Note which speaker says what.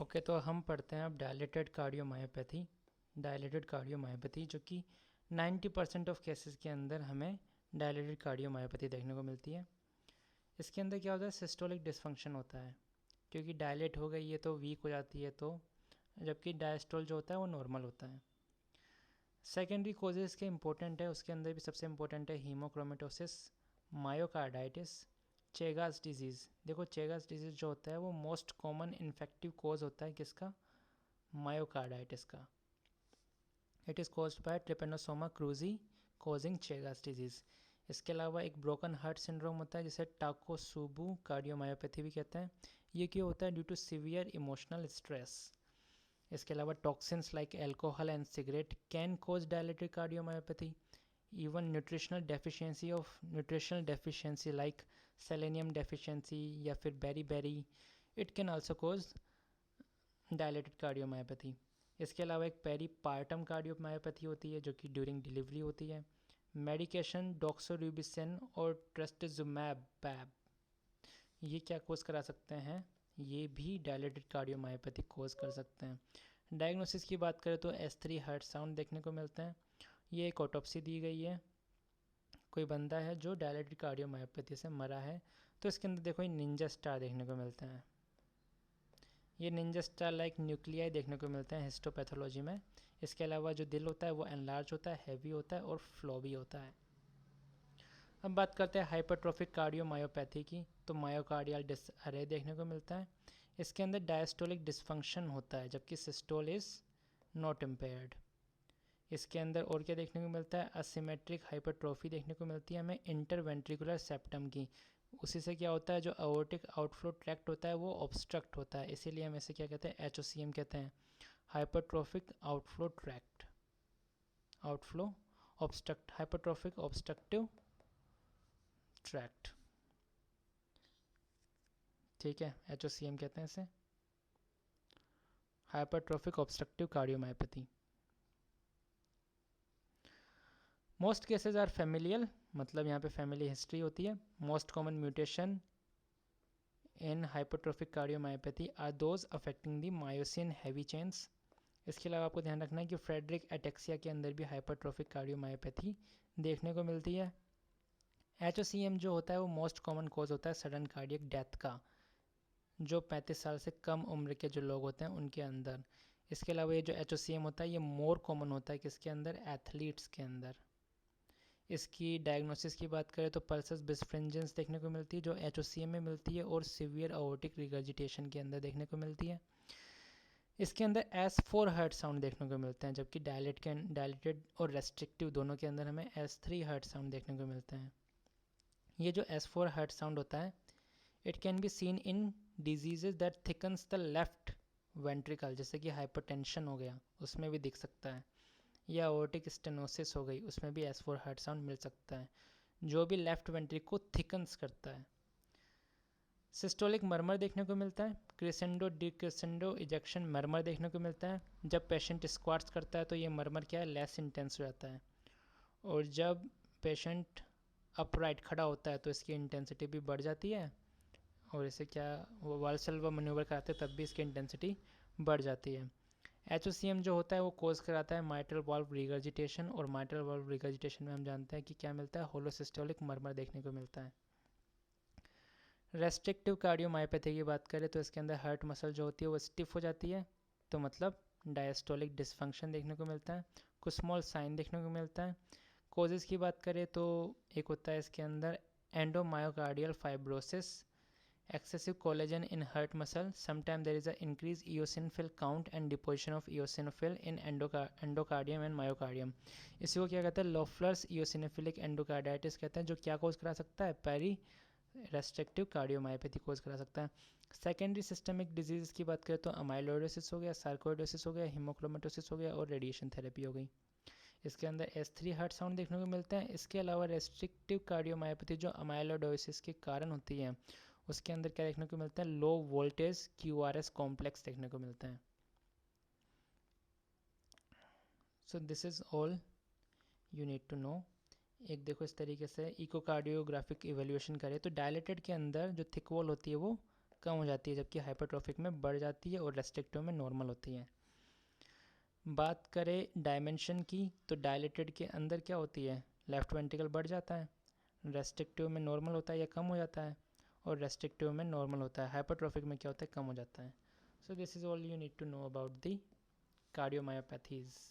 Speaker 1: Okay, तो हम पढ़ते हैं अब डायलेटेड कार्डियोमायोपैथी। डायलेटेड कार्डियोमायोपैथी जो कि 90% ऑफ केसेस के अंदर हमें डायलेटेड कार्डियोमायोपैथी देखने को मिलती है। इसके अंदर क्या होता है, सिस्टोलिक डिसफंक्शन होता है, क्योंकि डायलेट हो गई है तो वीक हो जाती है, तो जबकि डायस्टोल जो होता है वो नॉर्मल होता है। सेकेंडरी कॉजेज़ के इंपॉर्टेंट है, उसके अंदर भी सबसे इंपॉर्टेंट है हीमोक्रोमेटोसिस, मायोकार्डाइटिस, चेगास डिजीज़। देखो चेगास डिजीज़ जो होता है वो मोस्ट कॉमन इन्फेक्टिव कॉज होता है किसका, मायोकार्डाइटिस का। It is caused by trypanosoma cruzi causing Chagas disease. इसके अलावा एक ब्रोकन हार्ट सिंड्रोम होता है जिसे टाकोसुबू कार्डियोमायोपैथी भी कहते हैं। ये क्यों होता है, due to severe emotional stress. इसके अलावा toxins like alcohol and cigarette can cause dilated cardiomyopathy. Even nutritional deficiency like selenium deficiency या फिर beriberi, it can also cause dilated cardiomyopathy. इसके अलावा एक पेरीपार्टम कार्डियोमायोपैथी होती है जो कि ड्यूरिंग डिलीवरी होती है। मेडिकेशन डॉक्सोरूबिसिन और ट्रस्टजुमैब ये क्या कोज करा सकते हैं, ये भी डायलेटेड कार्डियोमायोपैथी कोज कर सकते हैं। डायग्नोसिस की बात करें तो S3 हार्ट साउंड देखने को मिलते हैं। ये एक ऑटोप्सी दी गई है, कोई बंदा है जो डायलेटेड कार्डियोमायोपैथी से मरा है, तो इसके अंदर देखो ये निंजा स्टार देखने को मिलते हैं। ये निंजा स्टार लाइक न्यूक्लियाई देखने को मिलते हैं हिस्टोपैथोलॉजी में। इसके अलावा जो दिल होता है वो एनलार्ज होता है, हैवी होता है और फ्लॉबी होता है। अब बात करते हैं हाइपरट्रोफिक कार्डियोमायोपैथी की, तो मायोकार्डियल डिसअरे देखने को मिलता है। इसके अंदर डायस्टोलिक डिसफंक्शन होता है जबकि सिस्टोल इज़ नॉट इम्पेयर्ड। इसके अंदर और क्या देखने को मिलता है, असिमेट्रिक हाइपरट्रोफी देखने को मिलती है हमें इंटरवेंट्रिकुलर सेप्टम की। उसी से क्या होता है, जो अओर्टिक आउटफ्लो ट्रैक्ट होता है वो ऑब्स्ट्रक्ट होता है, इसीलिए हम इसे क्या कहते हैं, HOCM कहते हैं, hypertrophic outflow tract, outflow obstruct, hypertrophic obstructive tract. ठीक है, HOCM कहते हैं इसे, hypertrophic obstructive cardiomyopathy. Most cases are familial, मतलब यहाँ पे फैमिली हिस्ट्री होती है। Most common mutation in hypertrophic cardiomyopathy are those affecting the myosin heavy chains. इसके अलावा आपको ध्यान रखना है कि फ्रेडरिक एटेक्सिया के अंदर भी हाइपरट्रोफिक कार्डियोमायोपैथी देखने को मिलती है। HOCM जो होता है वो मोस्ट कॉमन कॉज होता है सडन कार्डियक डेथ का, जो 35 साल से कम उम्र के जो लोग होते हैं उनके अंदर। इसके अलावा ये जो HOCM होता है ये मोर कॉमन होता है किसके अंदर, एथलीट्स के अंदर। इसकी डायग्नोसिस की बात करें तो पल्सस बिस्फ्रिंजेंस देखने को मिलती है जो HOCM में मिलती है और सीवियर अओर्टिक रिगर्जिटेशन के अंदर देखने को मिलती है। इसके अंदर S4 हार्ट साउंड देखने को मिलते हैं, जबकि डायलेटेड और रेस्ट्रिक्टिव दोनों के अंदर हमें S3 हार्ट साउंड देखने को मिलते हैं। ये जो S4 हार्ट साउंड होता है, it can be seen in diseases that thickens the left ventricle, जैसे कि हाइपरटेंशन हो गया उसमें भी दिख सकता है, या अओर्टिक स्टेनोसिस हो गई उसमें भी S4 हार्ट साउंड मिल सकता है, जो भी लेफ्ट वेंट्रिकल को थिकन्स करता है। सिस्टोलिक मर्मर देखने को मिलता है, क्रिसेंडो डिक्रिसेंडो इजेक्शन मर्मर देखने को मिलता है। जब पेशेंट स्क्वाट्स करता है तो ये मर्मर क्या है, लेस इंटेंस हो जाता है, और जब पेशेंट अपराइट खड़ा होता है तो इसकी इंटेंसिटी भी बढ़ जाती है, और इसे क्या वो वाल्सल्वा मैन्यूवर कराते हैं तब भी इसकी इंटेंसिटी बढ़ जाती है। HOCM जो होता है वो कोज कराता है माइट्रल वाल्व रिगर्जिटेशन, और माइट्रल वाल्व रिगर्जिटेशन में हम जानते हैं कि क्या मिलता है, होलोसिस्टोलिक मर्मर देखने को मिलता है। रेस्ट्रिक्टिव कार्डियोमायोपैथी की बात करें तो इसके अंदर हार्ट मसल जो होती है वो स्टिफ हो जाती है, तो मतलब डायस्टोलिक डिसफंक्शन देखने को मिलता है। कुछ स्मॉल साइन देखने को मिलता है। कोजेज़ की बात करें तो एक होता है इसके अंदर एंडोमायोकार्डियल fibrosis, excessive collagen in heart muscle. Sometimes there is an increased eosinophil count and deposition of eosinophil in endocardium and myocardium. इसी को क्या कहते हैं, लोफ्लर्स eosinophilic endocarditis कहते हैं, जो क्या कोज करा सकता है, पेरी रेस्ट्रिक्टिव कार्डियोमायोपैथी कोज करा सकता है। सेकेंडरी सिस्टमिक डिजीज़ की बात करें तो अमाइलोइडोसिस हो गया, सार्कोइडोसिस हो गया, हीमोक्रोमेटोसिस हो गया और रेडिएशन थेरेपी हो गई। इसके अंदर S3 हार्ट साउंड देखने को मिलते हैं। इसके अलावा रेस्ट्रिक्टिव कार्डियोमायोपैथी जो अमाइलोइडोसिस के कारण होती है उसके अंदर क्या देखने को मिलता है, लो वोल्टेज QRS कॉम्प्लेक्स देखने को मिलते हैं। So this is all you need to know. एक देखो इस तरीके से इकोकार्डियोग्राफिक इवेल्यूएशन करें तो डायलेटेड के अंदर जो थिक वॉल होती है वो कम हो जाती है, जबकि हाइपरट्रोफिक में बढ़ जाती है और रेस्ट्रिक्टिव में नॉर्मल होती है। बात करें डायमेंशन की, तो डायलेटेड के अंदर क्या होती है, लेफ्ट वेंट्रिकल बढ़ जाता है, रेस्ट्रिक्टिव में नॉर्मल होता है या कम हो जाता है, और रेस्ट्रिक्टिव में नॉर्मल होता है। हाइपरट्रोफिक में क्या होता है, कम हो जाता है। So this is all you need to know about the कार्डियोमायोपैथीज़।